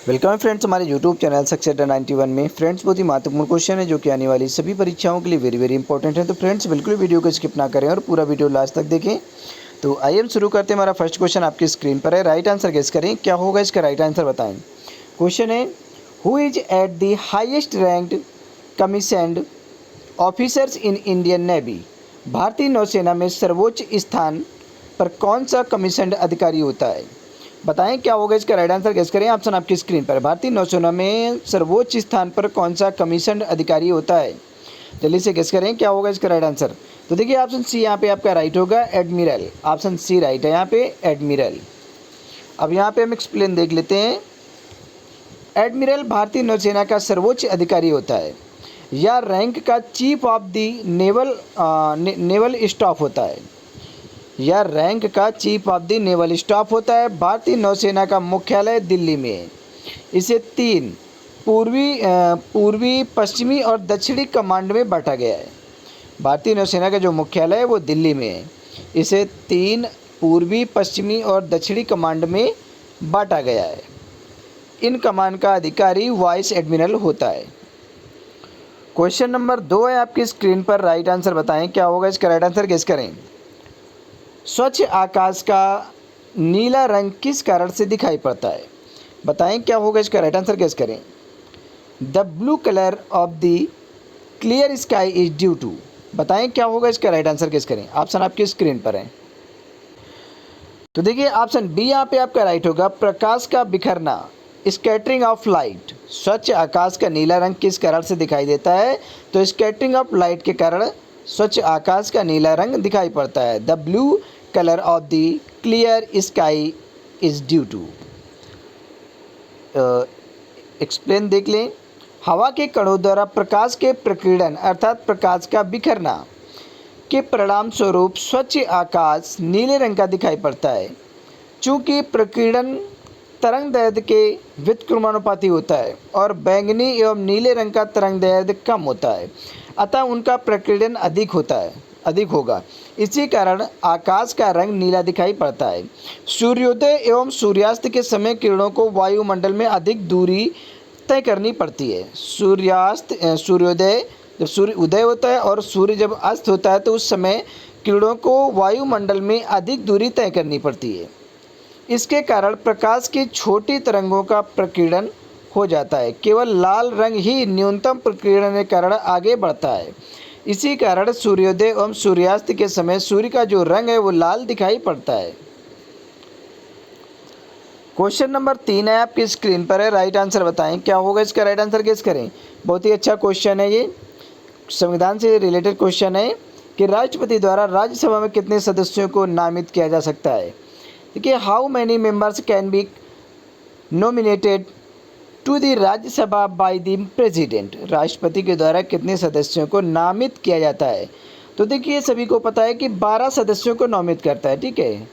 Welcome है friends हमारे YouTube channel success 91 में। फ्रेंड्स बहुत ही महत्वपूर्ण क्वेश्चन है जो कि आने वाली सभी परीक्षाओं के लिए वेरी इंपॉर्टेंट है। तो फ्रेंड्स बिल्कुल वीडियो को स्किप ना करें और पूरा वीडियो लास्ट तक देखें। तो आइए हम शुरू करते हैं। हमारा फर्स्ट क्वेश्चन आपकी स्क्रीन पर है। राइट आंसर गेस करें, क्या होगा इसका राइट आंसर बताएं। क्वेश्चन है, who is at the highest ranked commissioned officers in Indian navy. भारतीय नौसेना में सर्वोच्च स्थान पर कौन सा कमीशन्ड अधिकारी होता है। बताएं क्या होगा इसका राइट आंसर गेस करें। ऑप्शन आपकी स्क्रीन पर। भारतीय नौसेना में सर्वोच्च स्थान पर कौन सा कमीशन्ड अधिकारी होता है। जल्दी से गेस करें क्या होगा इसका राइट आंसर। तो देखिए ऑप्शन सी यहाँ पे आपका राइट होगा, एडमिरल। ऑप्शन सी राइट है यहाँ पे, एडमिरल। अब यहाँ पे हम एक्सप्लेन देख लेते हैं। एडमिरल भारतीय नौसेना का सर्वोच्च अधिकारी होता है। यह रैंक का chief of the naval staff होता है। यह रैंक का chief of the naval staff होता है। भारतीय नौसेना का मुख्यालय दिल्ली में है। इसे 3 पूर्वी, पश्चिमी और दक्षिणी कमांड में बांटा गया है। भारतीय नौसेना का जो मुख्यालय है वो दिल्ली में है। इसे 3 पूर्वी, पश्चिमी और दक्षिणी कमांड में बांटा गया है। इन कमांड का अधिकारी वाइस एडमिरल होता है। क्वेश्चन नंबर 2 है आपकी स्क्रीन पर। राइट आंसर बताएं क्या होगा इसका राइट आंसर गेस करें। स्वच्छ आकाश का नीला रंग किस कारण से दिखाई पड़ता है। बताएं क्या होगा इसका राइट आंसर गेस करें। The blue colour of the clear sky is due to. बताएं क्या होगा इसका राइट आंसर गेस करें। ऑप्शन आपकी स्क्रीन पर है। तो देखिए ऑप्शन बी यहाँ पे आपका राइट होगा, प्रकाश का बिखरना, स्कैटरिंग ऑफ लाइट। स्वच्छ आकाश का नीला रंग किस कारण से दिखाई देता है। तो स्कैटरिंग ऑफ लाइट के कारण स्वच्छ आकाश का नीला रंग दिखाई पड़ता है। The blue colour of the clear sky is due to. Explain देख लें। हवा के कणों द्वारा प्रकाश के प्रकीर्णन अर्थात प्रकाश का बिखरना के परिणाम स्वरूप स्वच्छ आकाश नीले रंग का दिखाई पड़ता है। चूँकि प्रकीर्णन तरंग दैर्ध्य के व्युत्क्रमानुपाती होता है और बैंगनी एवं नीले रंग का तरंग दैर्ध्य कम होता है, अतः उनका प्रकीर्णन अधिक होगा। इसी कारण आकाश का रंग नीला दिखाई पड़ता है। सूर्योदय एवं सूर्यास्त के समय किरणों को वायुमंडल में अधिक दूरी तय करनी पड़ती है। सूर्योदय जब सूर्य उदय होता है और सूर्य जब अस्त होता है तो उस समय किरणों को वायुमंडल में अधिक दूरी तय करनी पड़ती है। इसके कारण प्रकाश की छोटी तरंगों का प्रकीर्णन हो जाता है। केवल लाल रंग ही न्यूनतम प्रकीर्णन के कारण आगे बढ़ता है। इसी कारण सूर्योदय एवं सूर्यास्त के समय सूर्य का जो रंग है वो लाल दिखाई पड़ता है। क्वेश्चन नंबर 3 है आपकी स्क्रीन पर है। राइट आंसर बताएं क्या होगा इसका राइट आंसर गेस करें। बहुत ही अच्छा क्वेश्चन है ये, संविधान से रिलेटेड क्वेश्चन है कि राष्ट्रपति द्वारा राज्यसभा में कितने सदस्यों को नामित किया जा सकता है। देखिए, how many members can be nominated to the Rajya Sabha by the president. राष्ट्रपति के द्वारा कितने सदस्यों को नामित किया जाता है। तो देखिए सभी को पता है कि 12 सदस्यों को नामित करता है। ठीक है,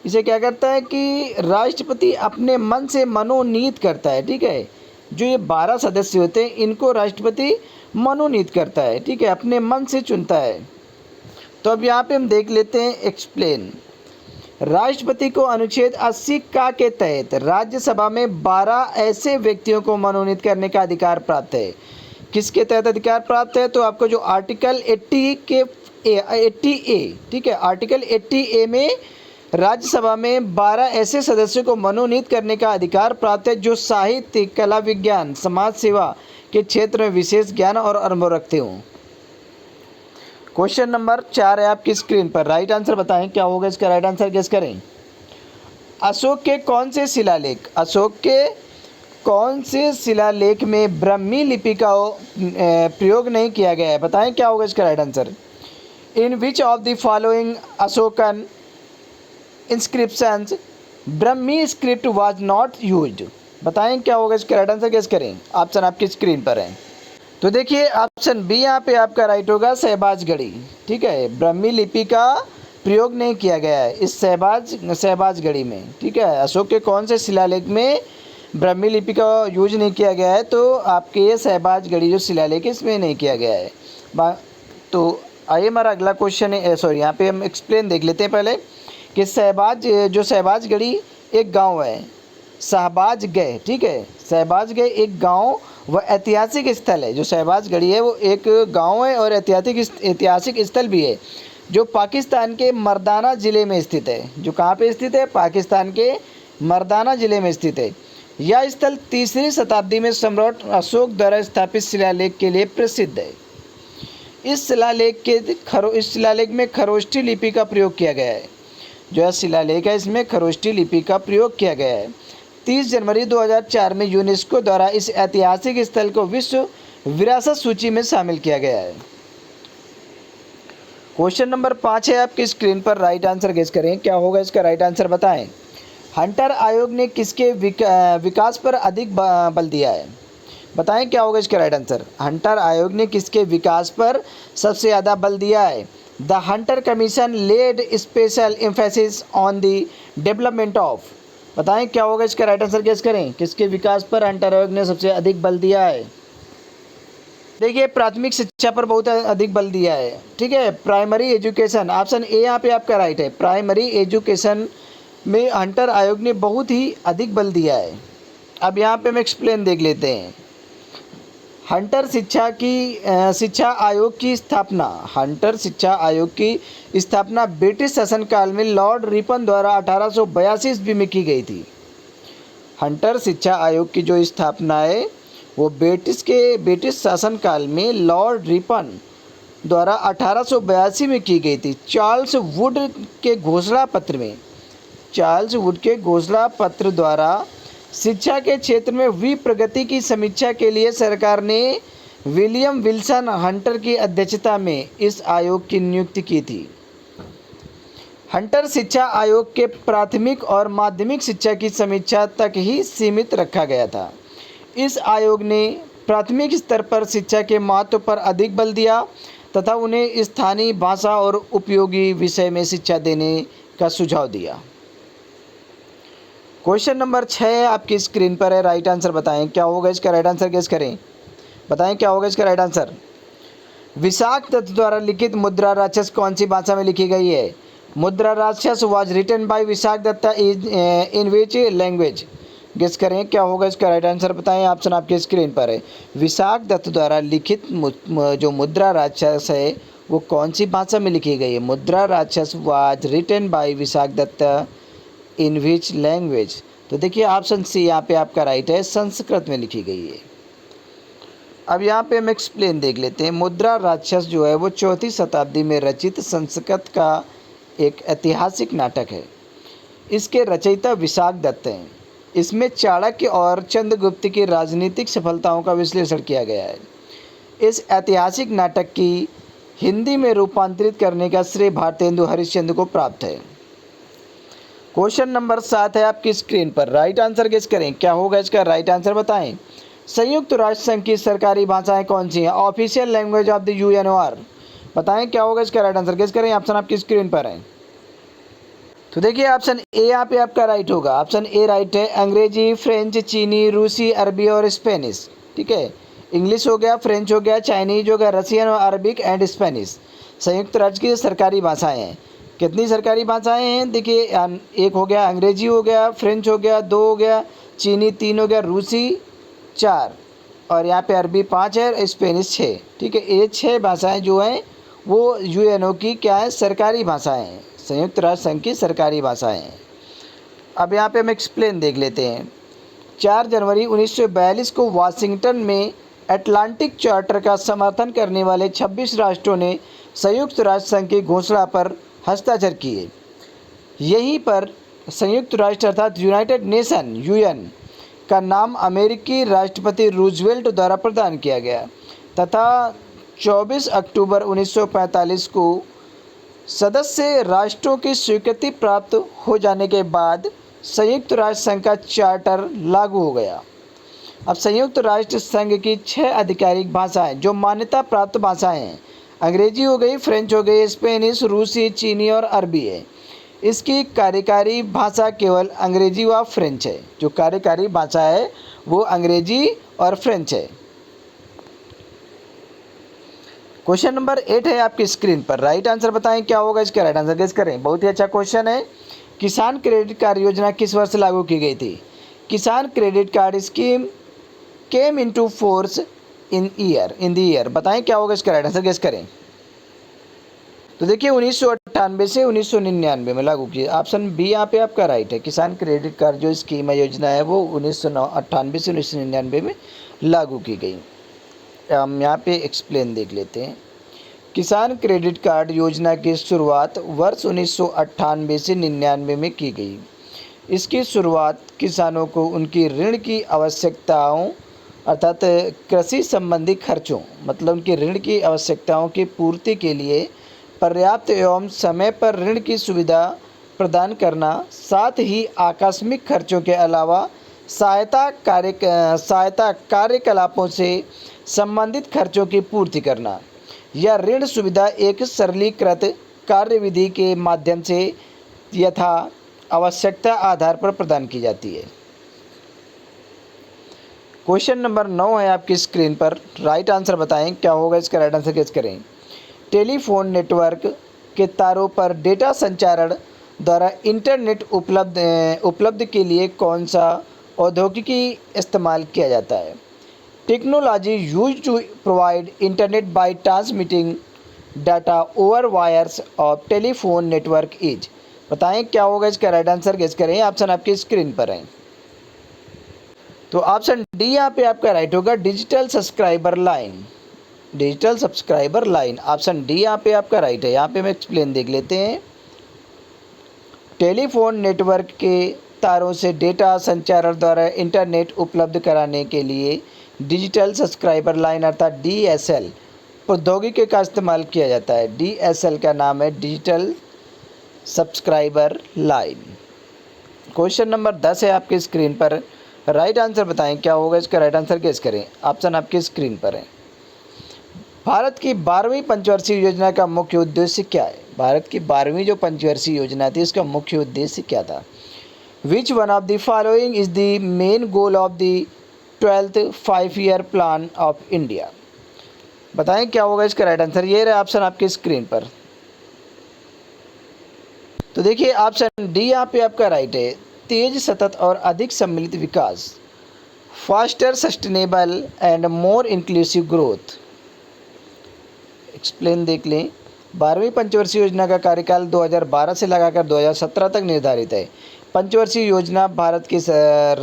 इसे क्या करता है कि राष्ट्रपति अपने मन से मनोनीत करता है। ठीक है, जो ये 12 सदस्य होते हैं इनको राष्ट्रपति मनोनीत करता है। ठीक है, अपने मन से चुनता है। तो अब यहाँ पे हम देख लेते हैं एक्सप्लेन। राष्ट्रपति को अनुच्छेद 80 का के तहत राज्यसभा में 12 ऐसे व्यक्तियों को मनोनीत करने का अधिकार प्राप्त है। किसके तहत अधिकार प्राप्त है। तो आपको जो आर्टिकल 80A, ठीक है, आर्टिकल 80A में राज्यसभा में 12 ऐसे सदस्यों को मनोनीत करने का अधिकार प्राप्त है जो साहित्य, कला, विज्ञान, समाज सेवा के क्षेत्र में विशेष ज्ञान और अनुभव रखते हों। क्वेश्चन नंबर 4 है आपकी स्क्रीन पर। राइट आंसर बताएं क्या होगा इसका राइट आंसर गेस करें। अशोक के कौन से शिलालेख में ब्राह्मी लिपि का प्रयोग नहीं किया गया है। बताएं क्या होगा इसका right answer. In which of the following Ashokan inscriptions Brahmi script was not used. बताएं क्या होगा इसका राइट आंसर गेस करें। ऑप्शन आपकी स्क्रीन पर है। तो देखिए ऑप्शन बी यहाँ पे आपका राइट होगा, सहबाजगढ़ी। ठीक है, ब्राह्मी लिपि का प्रयोग नहीं किया गया है इस सहबाजगढ़ी में। ठीक है, अशोक के कौन से शिलालेख में ब्राह्मी लिपि का यूज नहीं किया गया है। तो आपके ये सहबाजगढ़ी जो शिलालेख है इसमें नहीं किया गया है। तो आइए हमारा अगला क्वेश्चन है, यहाँ पे हम एक्सप्लेन देख लेते हैं पहले कि सहबाजगढ़ी एक गाँव है। शहबाजगढ़, ठीक है। शहबाजगढ़ एक गांव व ऐतिहासिक स्थल है। जो शहबाजगढ़ी है वो एक गांव है और ऐतिहासिक स्थल भी है, जो पाकिस्तान के मर्दाना ज़िले में स्थित है। जो कहाँ पे स्थित है? पाकिस्तान के मर्दाना ज़िले में स्थित है। यह स्थल 3री शताब्दी में सम्राट अशोक द्वारा स्थापित शिलालेख के लिए प्रसिद्ध है। इस शिलालेख में खरोष्ठी लिपि का प्रयोग किया गया है। जो यह शिलालेख है इसमें खरोष्ठी लिपि का प्रयोग किया गया है। 30 जनवरी 2004 में यूनेस्को द्वारा इस ऐतिहासिक स्थल को विश्व विरासत सूची में शामिल किया गया है। क्वेश्चन नंबर 5 है आपकी स्क्रीन पर, राइट आंसर गेस करें। क्या होगा इसका राइट आंसर बताएं। हंटर आयोग ने किसके विकास पर अधिक बल दिया है? बताएं क्या होगा इसका राइट आंसर। हंटर आयोग ने किसके विकास पर सबसे ज़्यादा बल दिया है? The Hunter commission led special emphasis on the development of. बताएं क्या होगा इसका राइट आंसर गेस करें। किसके विकास पर हंटर आयोग ने सबसे अधिक बल दिया है? देखिए, प्राथमिक शिक्षा पर बहुत अधिक बल दिया है, ठीक है। प्राइमरी एजुकेशन, ऑप्शन ए यहाँ पे आपका राइट है। प्राइमरी एजुकेशन में हंटर आयोग ने बहुत ही अधिक बल दिया है। अब यहाँ पे हम एक्सप्लेन देख लेते हैं। हंटर शिक्षा आयोग की स्थापना, हंटर शिक्षा आयोग की स्थापना ब्रिटिश शासनकाल में लॉर्ड रिपन द्वारा 1882 ईस्वी में की गई थी। हंटर शिक्षा आयोग की जो स्थापना है वो ब्रिटिश शासनकाल में लॉर्ड रिपन द्वारा 1882 में की गई थी। चार्ल्स वुड के घोषणा पत्र द्वारा शिक्षा के क्षेत्र में हुई प्रगति की समीक्षा के लिए सरकार ने विलियम विल्सन हंटर की अध्यक्षता में इस आयोग की नियुक्ति की थी। हंटर शिक्षा आयोग के प्राथमिक और माध्यमिक शिक्षा की समीक्षा तक ही सीमित रखा गया था। इस आयोग ने प्राथमिक स्तर पर शिक्षा के महत्व पर अधिक बल दिया तथा उन्हें स्थानीय भाषा और उपयोगी विषय में शिक्षा देने का सुझाव दिया। क्वेश्चन नंबर 6 आपकी स्क्रीन पर है, राइट आंसर बताएं। क्या होगा इसका राइट आंसर गेस करें। बताएं क्या होगा इसका राइट आंसर। विशाख दत्त द्वारा लिखित मुद्रा राक्षस कौन सी भाषा में लिखी गई है? Mudra Rakshasa was written by Vishakh Datta in which language? गेस करें क्या होगा इसका राइट आंसर बताएं। ऑप्शन आपके स्क्रीन पर है। विशाख दत्त द्वारा लिखित जो मुद्रा राक्षस है वो कौन सी भाषा में लिखी गई है? Mudra Rakshasa was written by Vishakh Datta in which language? तो देखिए ऑप्शन सी यहाँ पे आपका राइट है, संस्कृत में लिखी गई है। अब यहाँ पे हम एक्सप्लेन देख लेते हैं। मुद्रा राक्षस जो है वो 4वीं शताब्दी में रचित संस्कृत का एक ऐतिहासिक नाटक है। इसके रचयिता विशाख दत्त हैं। इसमें चाणक्य और चंद्रगुप्त की राजनीतिक सफलताओं का विश्लेषण किया गया है। इस ऐतिहासिक नाटक की हिंदी में रूपांतरित करने का श्रेय भारतेंदु हरिश्चंद्र को प्राप्त है। क्वेश्चन नंबर 7 है आपकी स्क्रीन पर, राइट आंसर गेस करें। क्या होगा इसका राइट आंसर बताएं। संयुक्त राष्ट्र संघ की सरकारी भाषाएं कौन सी हैं? Official language of the UNO are. बताएं क्या होगा इसका राइट आंसर गेस करें। ऑप्शन आपकी स्क्रीन पर है। तो देखिए ऑप्शन ए यहाँ पे आपका राइट होगा। ऑप्शन ए राइट है। अंग्रेजी, फ्रेंच, चीनी, रूसी, अरबी और स्पेनिश, ठीक है। इंग्लिश हो गया, फ्रेंच हो गया, चाइनीज हो गया, रशियन और अरबिक एंड स्पेनिश संयुक्त राज्य की सरकारी भाषाएं हैं। कितनी सरकारी भाषाएं हैं? देखिए एक हो गया, अंग्रेजी हो गया, फ्रेंच हो गया, 2 हो गया, चीनी 3 हो गया, रूसी 4 और यहाँ पे अरबी 5 है, स्पेनिश 6, ठीक है। ये 6 भाषाएं जो हैं वो यूएनओ की क्या है? सरकारी भाषाएं हैं, संयुक्त राष्ट्र संघ की सरकारी भाषाएं हैं। अब यहाँ पे हम एक्सप्लेन देख लेते हैं। 4 जनवरी 1942 को वाशिंगटन में अटलांटिक चार्टर का समर्थन करने वाले 26 राष्ट्रों ने संयुक्त राष्ट्र संघ की घोषणा पर हस्ताक्षर किए। यहीं पर संयुक्त राष्ट्र अर्थात यूनाइटेड नेशन यूएन का नाम अमेरिकी राष्ट्रपति रूजवेल्ट द्वारा प्रदान किया गया तथा 24 अक्टूबर 1945 को सदस्य राष्ट्रों की स्वीकृति प्राप्त हो जाने के बाद संयुक्त राष्ट्र संघ का चार्टर लागू हो गया। अब संयुक्त राष्ट्र संघ की 6 आधिकारिक भाषाएं जो मान्यता प्राप्त भाषाएं हैं, अंग्रेजी हो गई, फ्रेंच हो गई, स्पेनिश, रूसी, चीनी और अरबी है। इसकी कार्यकारी भाषा केवल अंग्रेजी व फ्रेंच है। जो कार्यकारी भाषा है वो अंग्रेजी और फ्रेंच है। क्वेश्चन नंबर 8 है आपकी स्क्रीन पर, राइट आंसर बताएं क्या होगा इसका राइट आंसर गेस करें। बहुत ही अच्छा क्वेश्चन है। किसान क्रेडिट कार्ड योजना किस वर्ष लागू की गई थी? किसान credit card scheme came into force in the year. बताएं क्या होगा इसका राइट आंसर, गेस करें। तो देखिए 1998 से 1999 में लागू की। ऑप्शन बी यहाँ पे आपका राइट है। किसान क्रेडिट कार्ड जो स्कीम है, योजना है, वो 1998 से 1999 में लागू की गई। हम यहाँ पे एक्सप्लेन देख लेते हैं। किसान क्रेडिट कार्ड योजना की शुरुआत वर्ष 1998 से 99 में की गई। इसकी शुरुआत किसानों को उनकी ऋण की आवश्यकताओं अर्थात कृषि संबंधी खर्चों, मतलब उनकी ऋण की आवश्यकताओं की पूर्ति के लिए पर्याप्त एवं समय पर ऋण की सुविधा प्रदान करना, साथ ही आकस्मिक खर्चों के अलावा सहायता कार्यकलापों से संबंधित खर्चों की पूर्ति करना। यह ऋण सुविधा एक सरलीकृत कार्यविधि के माध्यम से यथा आवश्यकता आधार पर प्रदान की जाती है। क्वेश्चन नंबर 9 है आपकी स्क्रीन पर। राइट आंसर बताएं क्या होगा इसका, राइट आंसर गेस करें। टेलीफोन नेटवर्क के तारों पर डेटा संचारण द्वारा इंटरनेट उपलब्ध के लिए कौन सा औद्योगिकी इस्तेमाल किया जाता है। Technology use to provide internet by transmitting data over wires of telephone network is. बताएं क्या होगा इसका, राइट आंसर गेस करें। ऑप्शन आपकी स्क्रीन पर है। तो ऑप्शन डी यहाँ पे आपका राइट होगा, digital subscriber line. Digital subscriber line, option D यहाँ पे आपका राइट है। यहाँ पे हम एक्सप्लेन देख लेते हैं। टेलीफोन नेटवर्क के तारों से डेटा संचारण द्वारा इंटरनेट उपलब्ध कराने के लिए डिजिटल सब्सक्राइबर लाइन अर्थात DSL प्रौद्योगिकी का इस्तेमाल किया जाता है। DSL का नाम है digital subscriber line. Question number 10 है आपकी स्क्रीन पर। राइट आंसर बताएं क्या होगा इसका, राइट आंसर गेस करें। ऑप्शन आपकी स्क्रीन पर है। भारत की 12वीं पंचवर्षीय योजना का मुख्य उद्देश्य क्या है। भारत की 12वीं जो पंचवर्षीय योजना थी, इसका मुख्य उद्देश्य क्या था। Which one of the following is the main goal of the 12th 5-year plan of India. बताएं क्या होगा इसका, राइट आंसर। ये रहा ऑप्शन आपकी स्क्रीन पर। तो देखिए ऑप्शन डी यहाँ पे आपका राइट है। तेज, सतत और अधिक सम्मिलित विकास, faster, sustainable and more inclusive growth. Explain देख लें। 12वीं पंचवर्षीय योजना का कार्यकाल 2012 से लगाकर 2017 तक निर्धारित है। पंचवर्षीय योजना भारत की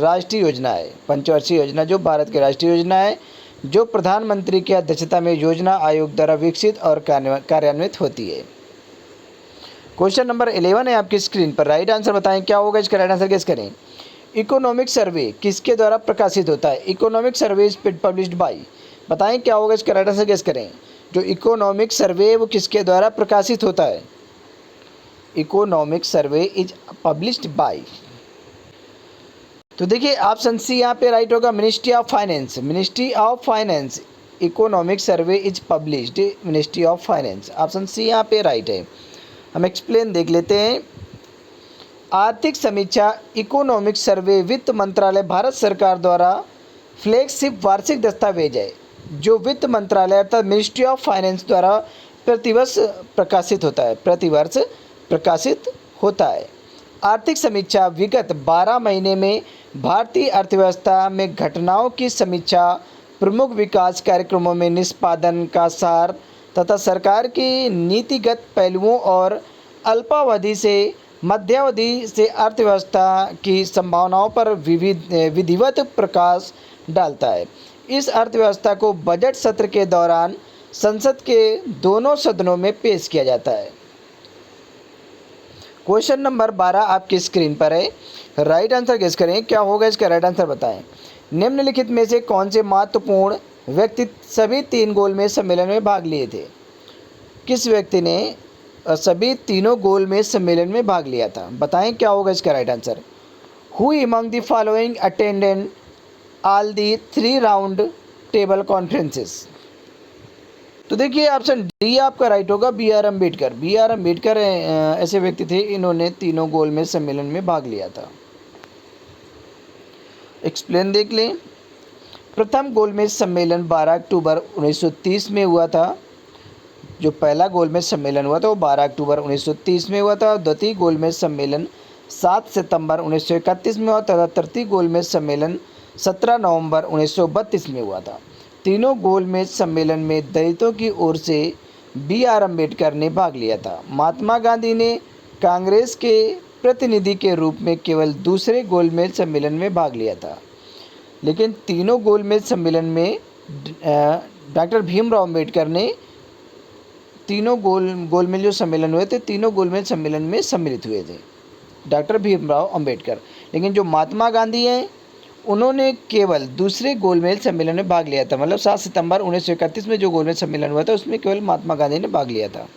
राष्ट्रीय योजना है। पंचवर्षीय योजना जो भारत की राष्ट्रीय योजना है, जो प्रधानमंत्री की अध्यक्षता में योजना आयोग द्वारा विकसित और कार्यान्वित होती है। क्वेश्चन नंबर 11 है आपकी स्क्रीन पर। राइट आंसर बताएं क्या होगा इसका, राइट आंसर गेस करें। इकोनॉमिक सर्वे किसके द्वारा प्रकाशित होता है। Economic survey is published bye. बताएं क्या होगा इसका, राइट आंसर गेस करें। जो इकोनॉमिक सर्वे वो किसके द्वारा प्रकाशित होता है। Economic survey is published by. तो देखिए ऑप्शन सी यहाँ पे राइट होगा, ministry of finance. Ministry of finance economic survey is published, ministry of finance. Option C यहाँ पे राइट है। हम एक्सप्लेन देख लेते हैं। आर्थिक समीक्षा इकोनॉमिक सर्वे वित्त मंत्रालय भारत सरकार द्वारा फ्लैगशिप वार्षिक दस्तावेज है, जो वित्त मंत्रालय अर्थात मिनिस्ट्री ऑफ फाइनेंस द्वारा प्रतिवर्ष प्रकाशित होता है। आर्थिक समीक्षा विगत 12 महीने में भारतीय अर्थव्यवस्था में घटनाओं की समीक्षा, प्रमुख विकास कार्यक्रमों में निष्पादन का सार तथा सरकार की नीतिगत पहलुओं और अल्पावधि से मध्यावधि से अर्थव्यवस्था की संभावनाओं पर विधिवत प्रकाश डालता है। इस अर्थव्यवस्था को बजट सत्र के दौरान संसद के दोनों सदनों में पेश किया जाता है। क्वेश्चन नंबर 12 आपकी स्क्रीन पर है। राइट आंसर गेस करें क्या होगा इसका, राइट आंसर बताएं। निम्नलिखित में से कौन से महत्वपूर्ण व्यक्ति सभी 3 गोलमेज सम्मेलन में भाग लिए थे। किस व्यक्ति ने सभी तीनों गोलमेज सम्मेलन में भाग लिया था। बताएं क्या होगा इसका, right answer. Who among the following attendant all the 3 round table conferences. तो देखिए ऑप्शन डी आपका राइट होगा, BR अम्बेडकर। BR अम्बेडकर ऐसे व्यक्ति थे, इन्होंने तीनों गोलमेज सम्मेलन में भाग लिया था। एक्सप्लेन देख लें। प्रथम गोलमेज सम्मेलन 12 अक्टूबर 1930 में हुआ था। जो पहला गोलमेज सम्मेलन हुआ था वो 12 अक्टूबर 1930 में हुआ था। द्वितीय गोलमेज सम्मेलन 7 सितंबर 1931 में हुआ तथा तृतीय गोलमेज सम्मेलन 17 नवंबर 1932 में हुआ था। तीनों गोलमेज सम्मेलन में दलितों की ओर से B.R. अम्बेडकर ने भाग लिया था। महात्मा गांधी ने कांग्रेस के प्रतिनिधि के रूप में केवल दूसरे गोलमेज सम्मेलन में भाग लिया था, लेकिन तीनों गोलमेज सम्मेलन में डॉक्टर भीमराव अम्बेडकर ने तीनों गोलमेज जो सम्मेलन हुए थे, तीनों गोलमेज सम्मेलन में सम्मिलित हुए थे डॉक्टर भीमराव अम्बेडकर। लेकिन जो महात्मा गांधी हैं उन्होंने केवल दूसरे गोलमेज सम्मेलन में भाग लिया था। मतलब 7 सितंबर 1931 में जो गोलमेज सम्मेलन हुआ था उसमें केवल महात्मा गांधी ने भाग लिया था।